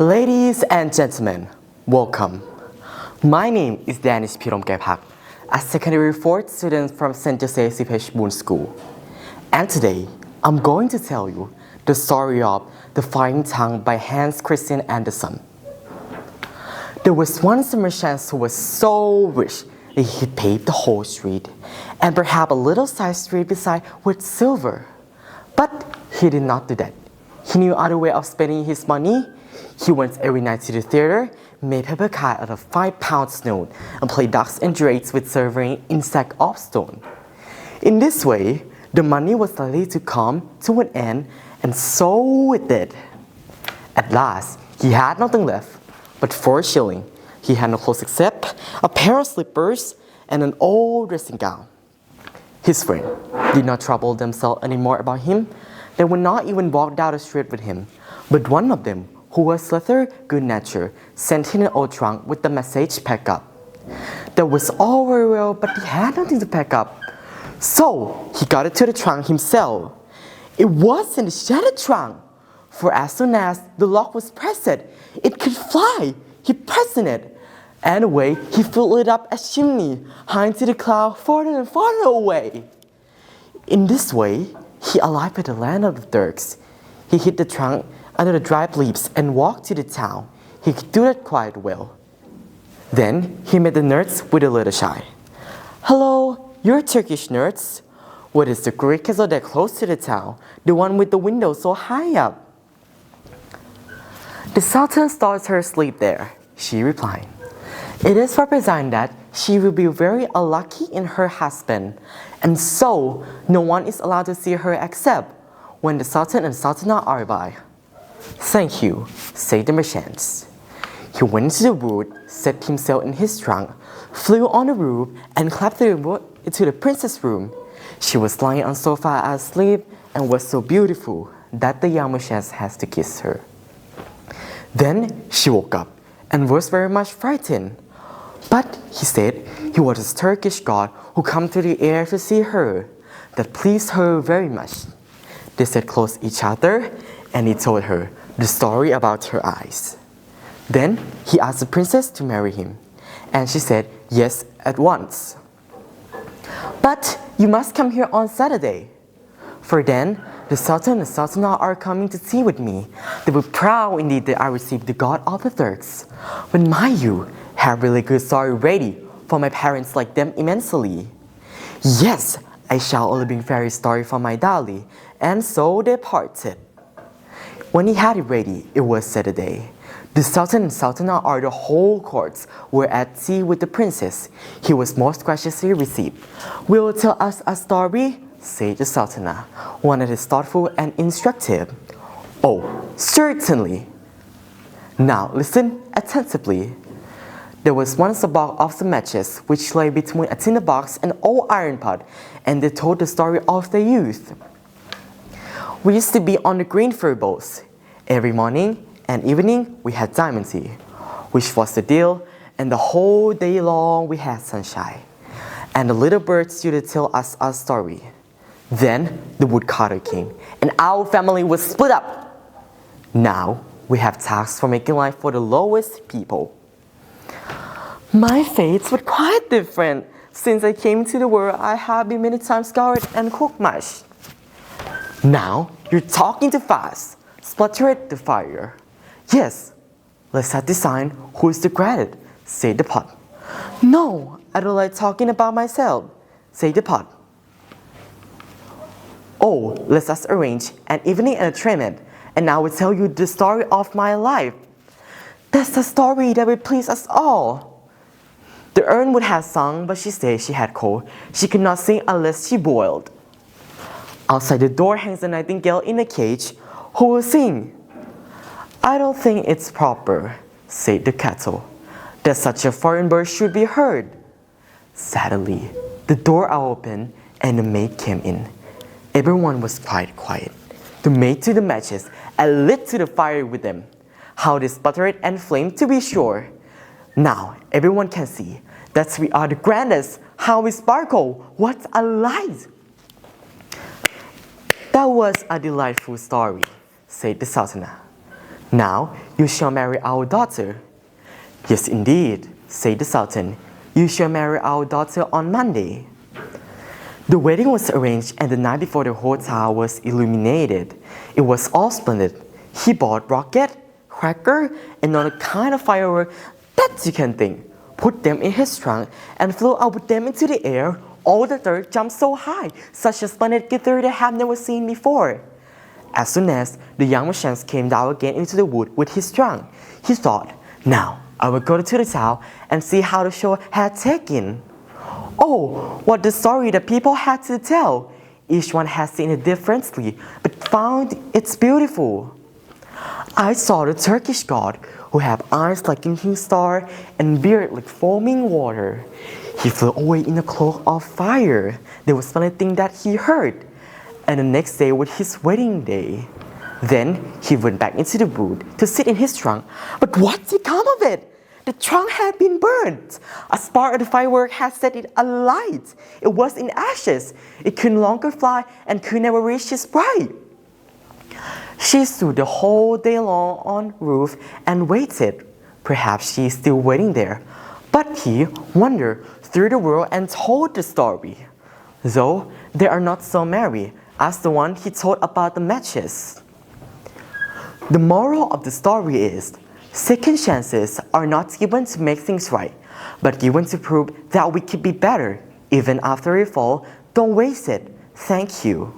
Ladies and gentlemen, welcome. My name is Danish Piromgepak, a secondary 4th student from St. Joseph's Petrobras School. And today, I'm going to tell you the story of The Flying Tongue by Hans Christian Andersen. There was once a merchant who was so rich that he paved the whole street, and perhaps a little side street beside with silver. But he did not do that. He knew other way of spending his money. He went every night to the theater, made paper kite out of 5 pound note, and played ducks and drakes with serving insect of stone. In this way, the money was likely to come to an end, and so it did. At last, he had nothing left but 4 shillings. He had no clothes except a pair of slippers and an old dressing gown. His friend did not trouble themselves anymore about him. They would not even walk down the street with him. But one of them, who was rather good-natured, sent him an old trunk with the message packed up. That was all very well, but he had nothing to pack up. So he got into the trunk himself. It wasn't a shattered trunk, for as soon as the lock was pressed, it could fly. He pressed it, and away he filled it up a chimney, high into the cloud, farther and farther away. In this way, he arrived at the land of the Turks. He hid the trunk under the dry leaves and walked to the town. He could do that quite well. Then he met the nurse with a little shy. "Hello, you're a Turkish nurse. What is the great castle that close to the town, the one with the window so high up?" "The Sultan's daughter sleep there," she replied. "It is represented that she will be very unlucky in her husband, and so no one is allowed to see her except when the Sultan and Sultana are by." "Thank you," said the merchant. He went into the wood, set himself in his trunk, flew on the roof, and clapped into the princess' room. She was lying on sofa asleep and was so beautiful that the young merchant had to kiss her. Then she woke up and was very much frightened. But he said he was a Turkish god who came to the air to see her. That pleased her very much. They sat close to each other, and he told her the story about her eyes. Then he asked the princess to marry him, and she said yes at once. "But you must come here on Saturday, for then the Sultan and Sultana are coming to tea with me. They were proud indeed that I received the god of the Turks. But mind you, have really good story ready, for my parents like them immensely." "Yes, I shall only bring fairy story for my darling." And so they parted. When he had it ready, it was Saturday. The Sultan and Sultana are the whole courts were at tea with the princess. He was most graciously received. "Will you tell us a story?" said the Sultana, one that is thoughtful and instructive. "Oh, certainly. Now listen attentively. There was once a box of some matches which lay between a tin box and an old iron pot, and they told the story of their youth. We used to be on the green fir boats. Every morning and evening we had diamond tea, which was the deal, and the whole day long we had sunshine. And the little birds used to tell us a story. Then the woodcutter came, and our family was split up. Now we have tasks for making life for the lowest people. My fates were quite different. Since I came to the world, I have been many times scoured and cooked much." "Now you're talking too fast," spluttered the fire. "Yes, let's have design who is the greatest," said the pot. "No, I don't like talking about myself," said the pot. "Oh, let us arrange an evening entertainment, and I will tell you the story of my life. That's the story that will please us all." The urn would have sung, but she said she had cold. She could not sing unless she boiled. "Outside the door hangs a nightingale in a cage. Who will sing?" "I don't think it's proper," said the kettle, "that such a foreign bird should be heard." Suddenly, the door opened and the maid came in. Everyone was quite quiet. The maid took the matches and lit to the fire with them. How they sputtered and flamed, to be sure. Now everyone can see that we are the grandest. How we sparkle! What a light! "That was a delightful story," said the Sultana. Now you shall marry our daughter. Yes, indeed, said the Sultan. You shall marry our daughter on Monday. The wedding was arranged, and the night before the whole town was illuminated. It was all splendid. He bought rocket, cracker, and all kind of firework that you can think, put them in his trunk, and flew out with them into the air. All the dirt jumped so high, such a splendid glitter they have never seen before. As soon as the young merchant came down again into the wood with his trunk, he thought, now I will go to the town and see how the show had taken. Oh, what the story the people had to tell! Each one had seen it differently, but found it beautiful. I saw the Turkish god, who had eyes like a king star and beard like foaming water. He flew away in a cloak of fire. There was funny thing that he heard. And the next day was his wedding day. Then he went back into the wood to sit in his trunk. But what did come of it? The trunk had been burnt. A spark of the firework had set it alight. It was in ashes. It could no longer fly and could never reach its bride. She stood the whole day long on roof and waited. Perhaps she is still waiting there. But he wandered through the world and told the story. Though they are not so merry as the one he told about the matches. The moral of the story is, second chances are not given to make things right, but given to prove that we can be better. Even after we fall, don't waste it. Thank you.